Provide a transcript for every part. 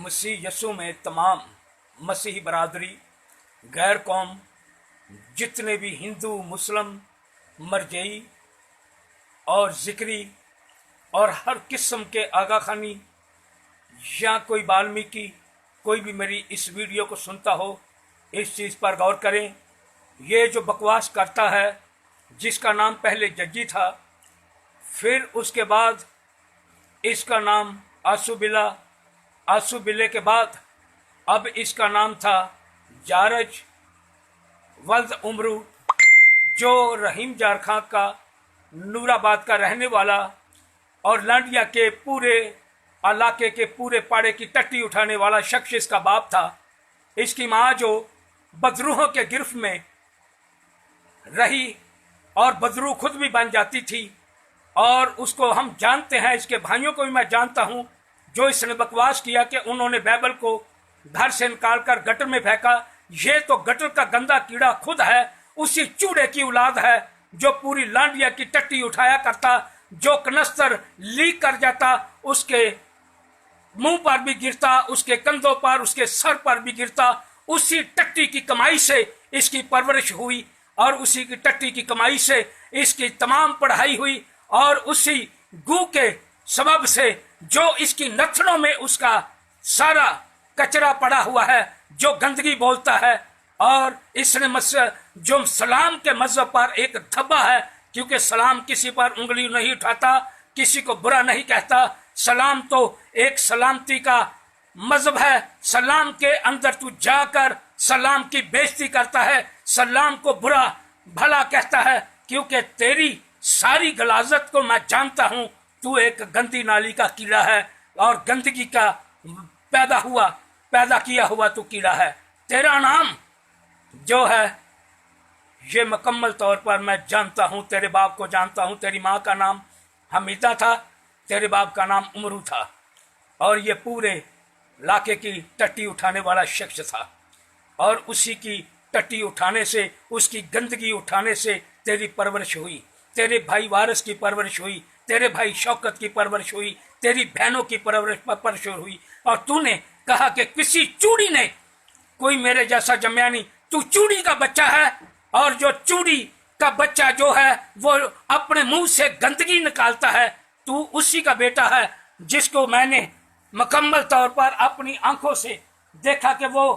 मसीह यसु में तमाम मसीही बरादरी, गैर कौम, जितने भी हिंदू, मुस्लिम, मरजई और ज़िक्री और हर किस्म के आगा खानी या कोई वाल्मीकि, कोई भी मेरी इस वीडियो को सुनता हो, इस चीज़ पर गौर करें। ये जो बकवास करता है, जिसका नाम पहले जज्जी था, फिर उसके बाद इसका नाम आसुबिला, आसुबिले के बाद अब इसका नाम था जारज वल्द उमरू, जो रहीम जार खां का नूराबाद का रहने वाला और लांडिया के पूरे इलाके के पूरे पाड़े की टट्टी उठाने वाला शख्स इसका बाप था। इसकी माँ जो बदरूहों के गिरफ्त में रही और बदरू खुद भी बन जाती थी, और उसको हम जानते हैं, इसके भाइयों को भी मैं जानता हूँ, जो इसने बकवास किया कि उन्होंने बाइबल को घर से निकाल कर गटर में फेंका। ये तो गटर का गंदा कीड़ा खुद है, उसी चूड़े की औलाद है जो पूरी लांडिया की टट्टी उठाया करता, जो कनस्तर लीक कर जाता, उसके मुंह पर भी गिरता, उसके कंधों पर, उसके सर पर भी गिरता। उसी टट्टी की कमाई से इसकी परवरिश हुई और उसी की टट्टी की कमाई से इसकी तमाम पढ़ाई हुई, और उसी गू के सबब से जो इसकी नथनों में उसका सारा कचरा पड़ा हुआ है, जो गंदगी बोलता है। और इसने जो सलाम के मजहब पर एक धब्बा है, क्योंकि सलाम किसी पर उंगली नहीं उठाता, किसी को बुरा नहीं कहता। सलाम तो एक सलामती का मजहब है। सलाम के अंदर तू जाकर सलाम की बेइज्जती करता है, सलाम को बुरा भला कहता है, क्योंकि तेरी सारी गलाजत को मैं जानता हूं। तू एक गंदी नाली का कीड़ा है और गंदगी का पैदा किया हुआ तू कीड़ा है। तेरा नाम जो है ये मुकम्मल तौर पर मैं जानता हूं, तेरे बाप को जानता हूं। तेरी माँ का नाम हमीदा था, तेरे बाप का नाम उमरू था, और ये पूरे इलाके की टट्टी उठाने वाला शख्स था। और उसी की टट्टी उठाने से, उसकी गंदगी उठाने से तेरी परवरिश हुई, तेरे भाई वारिस की परवरिश हुई, तेरे भाई शौकत की परवरिश हुई, तेरी बहनों की परवरिश हुई। और तूने कहा कि किसी चूड़ी ने कोई मेरे जैसा जमया नहीं। तू चूड़ी का बच्चा है, और जो चूड़ी का बच्चा जो है वो अपने मुंह से गंदगी निकालता है। तू उसी का बेटा है जिसको मैंने मुकम्मल तौर पर अपनी आंखों से देखा कि वो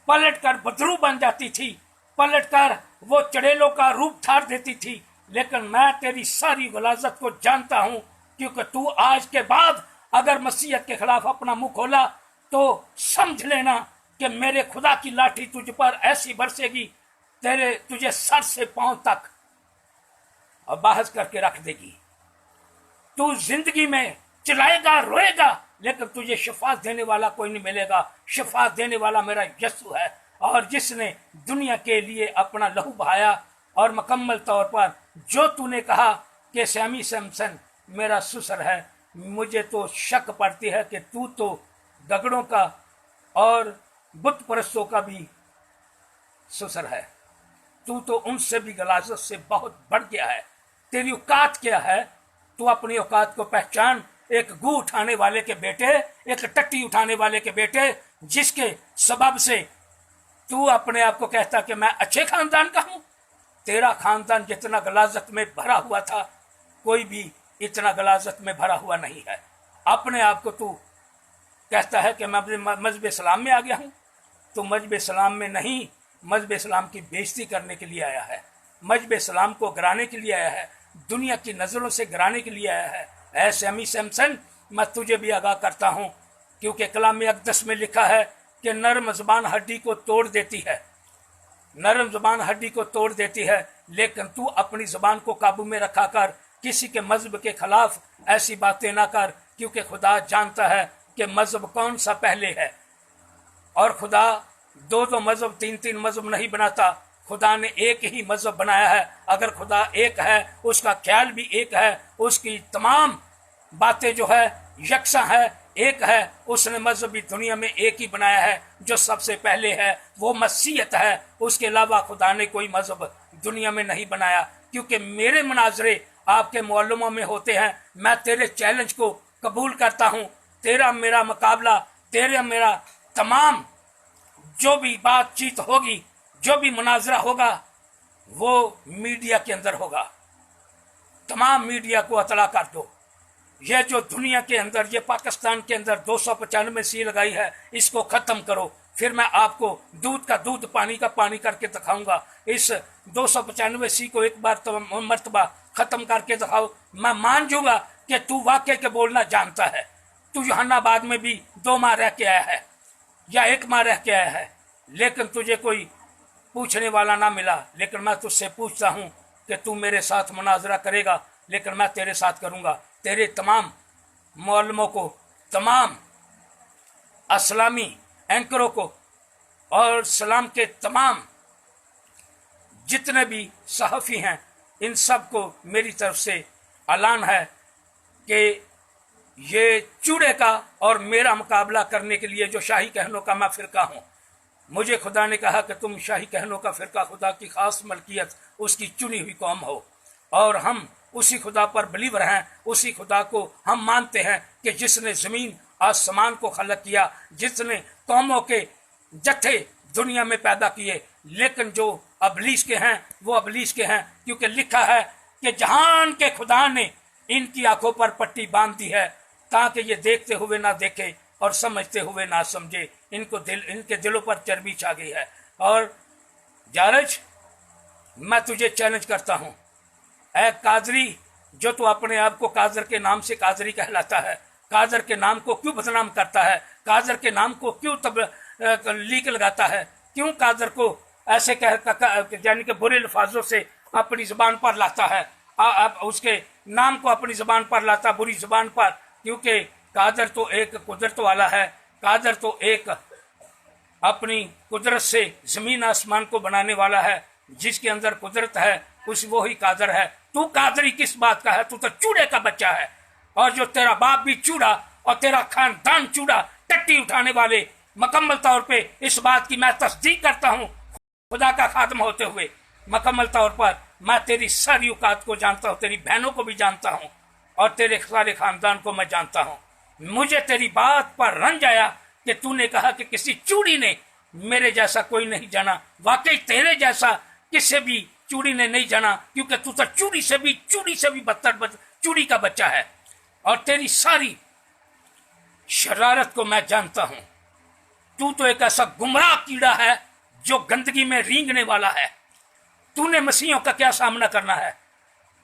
पलट कर बदरू बन जाती थी, पलट कर वो चड़ेलों का रूप धार देती थी। लेकिन मैं तेरी सारी गलाजत को जानता हूं, क्योंकि तू आज के बाद अगर मसीहत के खिलाफ अपना मुंह खोला तो समझ लेना कि मेरे खुदा की लाठी तुझ पर ऐसी बरसेगी, तुझे सर से पांव तक और बाहस करके रख देगी। तू जिंदगी में चिल्लाएगा, रोएगा, लेकिन तुझे शिफा देने वाला कोई नहीं मिलेगा। शिफा देने वाला मेरा यीशु है, और जिसने दुनिया के लिए अपना लहू बहाया। और मुकम्मल तौर पर जो तूने कहा कि सैमी सैमसन मेरा ससुर है, मुझे तो शक पड़ती है कि तू तो दगड़ों का और बुत परस्तों का भी ससुर है। तू तो उनसे भी गलाजत से बहुत बढ़ गया है। तेरी औकात क्या है? तू अपनी औकात को पहचान। एक गू उठाने वाले के बेटे, एक टट्टी उठाने वाले के बेटे, जिसके सबब से तू अपने आप को कहता कि मैं अच्छे खानदान का हूं। तेरा खानदान जितना गलाजत में भरा हुआ था, कोई भी इतना गलाजत में भरा हुआ नहीं है। अपने आप को तू कहता है कि मैं मजहब इस्लाम में आ गया हूं। तो मजहब इस्लाम में नहीं, मजहब इस्लाम की बेइज्जती करने के लिए आया है, मजहब इस्लाम को गिराने के लिए आया है, दुनिया की नज़रों से गिराने के लिए आया है। ऐ सैमी सैमसन, मैं तुझे भी आगाह करता हूं, क्योंकि कलाम अक़दस में लिखा है कि नरम ज़बान हड्डी को तोड़ देती है, नरम ज़बान हड्डी को तोड़ देती है। लेकिन तू अपनी ज़बान को काबू में रखा कर, किसी के मजहब के खिलाफ ऐसी बातें ना कर, क्योंकि खुदा जानता है कि मजहब कौन सा पहले है। और खुदा दो मजहब, तीन मजहब नहीं बनाता। खुदा ने एक ही मजहब बनाया है। अगर खुदा एक है, उसका ख्याल भी एक है, उसकी तमाम बातें जो है यकसा है, एक है। उसने मजहब भी दुनिया में एक ही बनाया है, जो सबसे पहले है वो मसीहत है। उसके अलावा खुदा ने कोई मजहब दुनिया में नहीं बनाया। क्योंकि मेरे मुनाजरे आपके मौलुमों में होते हैं, मैं तेरे चैलेंज को कबूल करता हूँ। तेरा मेरा मुकाबला तेरे मेरा तमाम जो भी बातचीत होगी, जो भी मुनाजरा होगा, वो मीडिया के अंदर होगा। तमाम मीडिया को अतला कर दो। ये जो दुनिया के अंदर, ये पाकिस्तान के अंदर 295 सी लगाई है, इसको ख़त्म करो। फिर मैं आपको दूध का दूध, पानी का पानी करके दिखाऊंगा। इस 295 सी को एक बार तो मर्तबा ख़त्म करके दिखाओ, मैं मान जूँगा कि तू वाकई के बोलना जानता है। तू जहानाबाद में भी 2 माह रह के आया है या 1 माह रह के आया है, लेकिन तुझे कोई पूछने वाला ना मिला। लेकिन मैं तुझसे पूछता हूँ कि तू मेरे साथ मुनाजरा करेगा, लेकिन मैं तेरे साथ करूँगा। तेरे तमाम मौलमों को, तमाम असलामी एंकरों को और सलाम के तमाम जितने भी सहाफ़ी हैं, इन सब को मेरी तरफ से ऐलान है कि ये चूड़े का और मेरा मुकाबला करने के लिए जो शाही कहनों का मैं फ़िरका हूँ, मुझे खुदा ने कहा कि तुम शाही कहनों का फ़िरका, खुदा की ख़ास मलकियत, उसकी चुनी हुई कौम हो। और हम उसी खुदा पर बिलीवर हैं, उसी खुदा को हम मानते हैं कि जिसने ज़मीन आसमान को खलक किया, जिसने कौमों के जत्थे दुनिया में पैदा किए। लेकिन जो अबलीस के हैं वो अबलीस के हैं, क्योंकि लिखा है कि जहान के खुदा ने इनकी आंखों पर पट्टी बांध दी है ताकि ये देखते हुए ना देखे और समझते हुए ना समझे। इनके दिलों पर चर्बी छा गई है। और जारज, मैं तुझे चैलेंज करता हूँ, ऐ कादरी, जो तू अपने आप को कादर के नाम से कादरी कहलाता है, कादर के नाम को क्यों बदनाम करता है? कादर के नाम को क्यों लीक लगाता है? क्यों कादर को ऐसे यानी कि बुरे अल्फाजों से अपनी ज़बान पर लाता है? उसके नाम को अपनी ज़बान पर लाता, बुरी ज़बान पर, क्योंकि कादर तो एक कुदरत वाला है। कादर तो एक अपनी कुदरत से ज़मीन आसमान को बनाने वाला है। जिसके अंदर कुदरत है उस वो ही कादर है। तू कादरी किस बात का है? तू तो चूड़े का बच्चा है। और जो तेरा बाप भी चूड़ा और तेरा खानदान चूड़ा, टट्टी उठाने वाले, मुकम्मल तौर पे इस बात की मैं तस्दीक करता हूँ खुदा का खादम होते हुए। मुकम्मल तौर पर मैं तेरी सारी औकात को जानता हूँ, तेरी बहनों को भी जानता हूँ और तेरे सारे खानदान को मैं जानता हूँ। मुझे तेरी बात पर रंज आया कि तूने कहा कि किसी चूड़ी ने मेरे जैसा कोई नहीं जाना। वाकई तेरे जैसा किसी भी चूड़ी ने नहीं जाना, क्योंकि तू तो चूड़ी से भी बदतर चूड़ी का बच्चा है। और तेरी सारी शरारत को मैं जानता हूँ। तू तो एक ऐसा गुमराह कीड़ा है जो गंदगी में रेंगने वाला है। तूने मसीहों का क्या सामना करना है?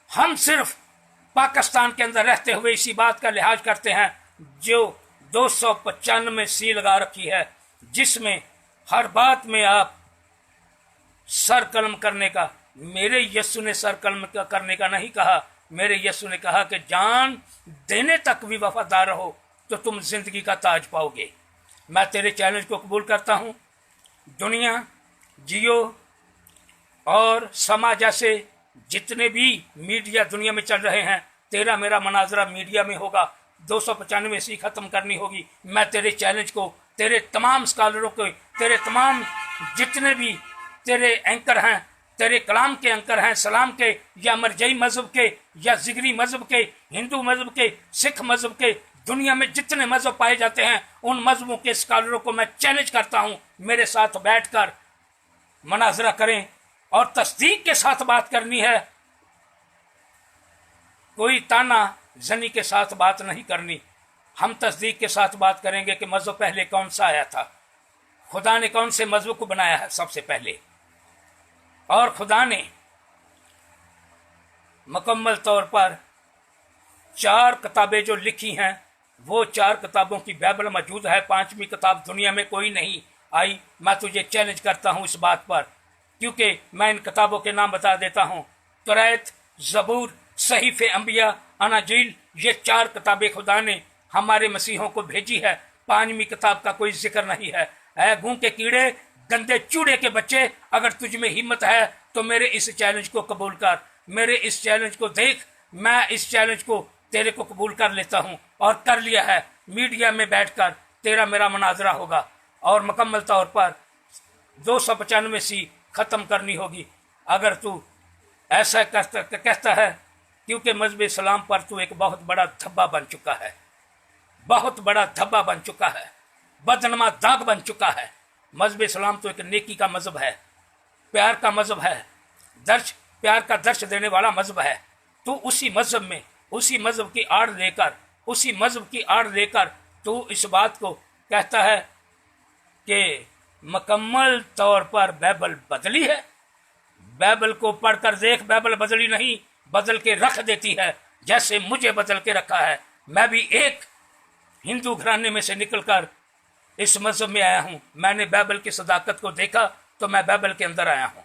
हम सिर्फ पाकिस्तान के अंदर रहते हुए इसी बात का लिहाज करते हैं जो 295 सी लगा रखी है, जिसमें हर बात में आप सर कलम करने का, मेरे यस्सु ने सर कलम करने का नहीं कहा। मेरे यस्सु ने कहा कि जान देने तक भी वफादार रहो तो तुम जिंदगी का ताज पाओगे। मैं तेरे चैलेंज को कबूल करता हूँ। दुनिया, जियो और समा जैसे जितने भी मीडिया दुनिया में चल रहे हैं, तेरा मेरा मुनाजरा मीडिया में होगा। 295 सी ख़त्म करनी होगी। मैं तेरे चैलेंज को, तेरे तमाम स्कॉलरों को, तेरे तमाम जितने भी तेरे एंकर हैं, तेरे कलाम के एंकर हैं, सलाम के या मरजई मज़हब के या जिगरी मज़हब के, हिंदू मज़हब के, सिख मज़हब के, दुनिया में जितने मज़हब पाए जाते हैं उन मज़हबों के स्कॉलरों को मैं चैलेंज करता हूँ, मेरे साथ बैठकर मुनाजरा करें और तस्दीक के साथ बात करनी है। कोई ताना जनी के साथ बात नहीं करनी। हम तस्दीक के साथ बात करेंगे कि मज़हब पहले कौन सा आया था, खुदा ने कौन से मज़हब को बनाया है सबसे पहले। और खुदा ने मुकम्मल तौर पर 4 किताबें जो लिखी हैं, वो 4 किताबों की बाइबल मौजूद है। 5वीं किताब दुनिया में कोई नहीं आई। मैं तुझे चैलेंज करता हूँ इस बात पर, क्योंकि मैं इन किताबों के नाम बता देता हूँ। तौरात, ज़बूर, सहीफ़े अंबिया, अनाजील, ये 4 किताबें खुदा ने हमारे मसीहों को भेजी है। 5वीं किताब का कोई जिक्र नहीं है। ऐ गूं के कीड़े, गंदे चूड़े के बच्चे, अगर तुझ में हिम्मत है तो मेरे इस चैलेंज को कबूल कर, मेरे इस चैलेंज को देख। मैं इस चैलेंज को तेरे को कबूल कर लेता हूँ और कर लिया है। मीडिया में बैठकर तेरा मेरा मुनाजरा होगा और मुकम्मल तौर पर 295 सी ख़त्म करनी होगी। अगर तू ऐसा कहता है, क्योंकि मज़हब इस्लाम पर तू एक बहुत बड़ा धब्बा बन चुका है, बहुत बड़ा धब्बा बन चुका है। बदनमा दाग बन चुका है। मजहब इस्लाम तो एक नेकी का मजहब है, प्यार का मजहब है, दर्श प्यार का दर्श देने वाला मजहब है। तो उसी मजहब में, उसी मजहब की आड़ लेकर, उसी मजहब की आड़ लेकर तो इस बात को कहता है कि मुकम्मल तौर पर बाइबल बदली है। बाइबल को पढ़कर देख, बाइबल बदली नहीं, बदल के रख देती है, जैसे मुझे बदल के रखा है। मैं भी एक हिंदू घराने में से निकलकर इस मजहब में आया हूँ। मैंने बाइबल की सदाकत को देखा तो मैं बाइबल के अंदर आया हूँ।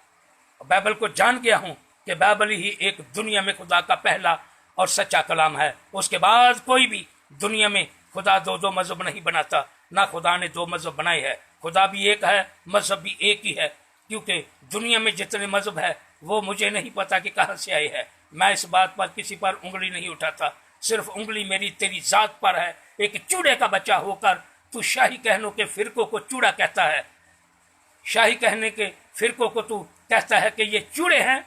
बाइबल को जान गया हूँ कि बाइबल ही एक दुनिया में खुदा का पहला और सच्चा कलाम है। उसके बाद कोई भी दुनिया में खुदा दो दो मजहब नहीं बनाता, ना खुदा ने दो मजहब बनाए हैं। खुदा भी एक है, मजहब भी एक ही है। क्योंकि दुनिया में जितने मजहब है वो मुझे नहीं पता कि कहाँ से आए हैं। मैं इस बात पर किसी पर उंगली नहीं उठाता, सिर्फ उंगली मेरी तेरी जात पर है। एक चूड़े का बच्चा होकर तू शाही कहनों के फिरकों को चूड़ा कहता है, शाही कहने के फिरकों को तू कहता है कि ये चूड़े हैं,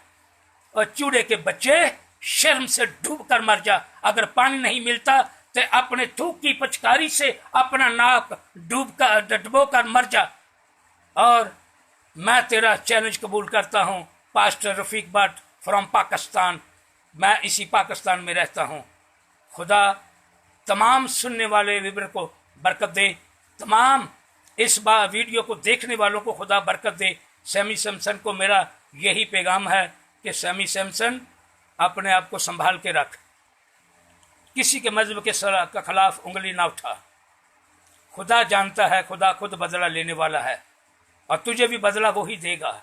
और चूड़े के बच्चे शर्म से डूब कर मर जा। अगर पानी नहीं मिलता तो अपने थूक की पचकारी से अपना नाक डुबो कर मर जा। और मैं तेरा चैलेंज कबूल करता हूँ, पास्टर रफीक भट्ट फ्रॉम पाकिस्तान। मैं इसी पाकिस्तान में रहता हूँ। खुदा तमाम सुनने वाले विवर को बरकत दे, तमाम इस बार वीडियो को देखने वालों को खुदा बरकत दे। सैमी सैमसन को मेरा यही पैगाम है कि सैमी सैमसन अपने आप को संभाल के रख, किसी के मजहब के खिलाफ उंगली ना उठा। खुदा जानता है, खुदा खुद बदला लेने वाला है और तुझे भी बदला वो ही देगा।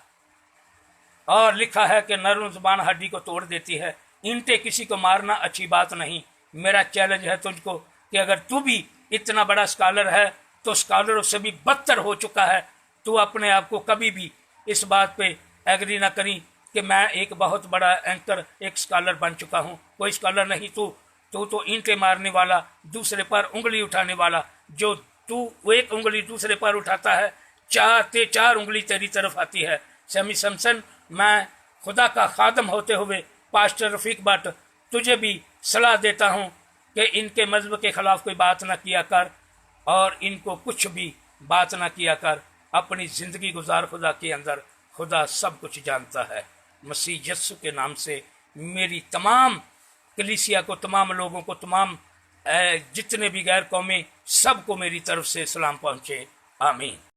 और लिखा है कि नरम जुबान हड्डी को तोड़ देती है, ईंटें किसी को मारना अच्छी बात नहीं। मेरा चैलेंज है तुझको कि अगर तू भी इतना बड़ा स्कॉलर है तो स्कॉलरों से भी बदतर हो चुका है। तू अपने आप को कभी भी इस बात पे एग्री ना करी कि मैं एक बहुत बड़ा एंकर, एक स्कॉलर बन चुका हूँ। कोई स्कॉलर नहीं तू तो ईंटें मारने वाला, दूसरे पर उंगली उठाने वाला। जो तू एक उंगली दूसरे पर उठाता है, चार उंगली तेरी तरफ आती है। सैमी सैमसन, मैं खुदा का खादम होते हुए पास्टर रफीक भट्ट तुझे भी सलाह देता हूँ कि इनके मजहब के खिलाफ कोई बात ना किया कर और इनको कुछ भी बात ना किया कर। अपनी ज़िंदगी गुजार खुदा के अंदर। खुदा सब कुछ जानता है। मसीह यस्सु के नाम से मेरी तमाम कलीसिया को, तमाम लोगों को, तमाम जितने भी गैर कौमें, सबको मेरी तरफ से सलाम पहुँचे। आमीन।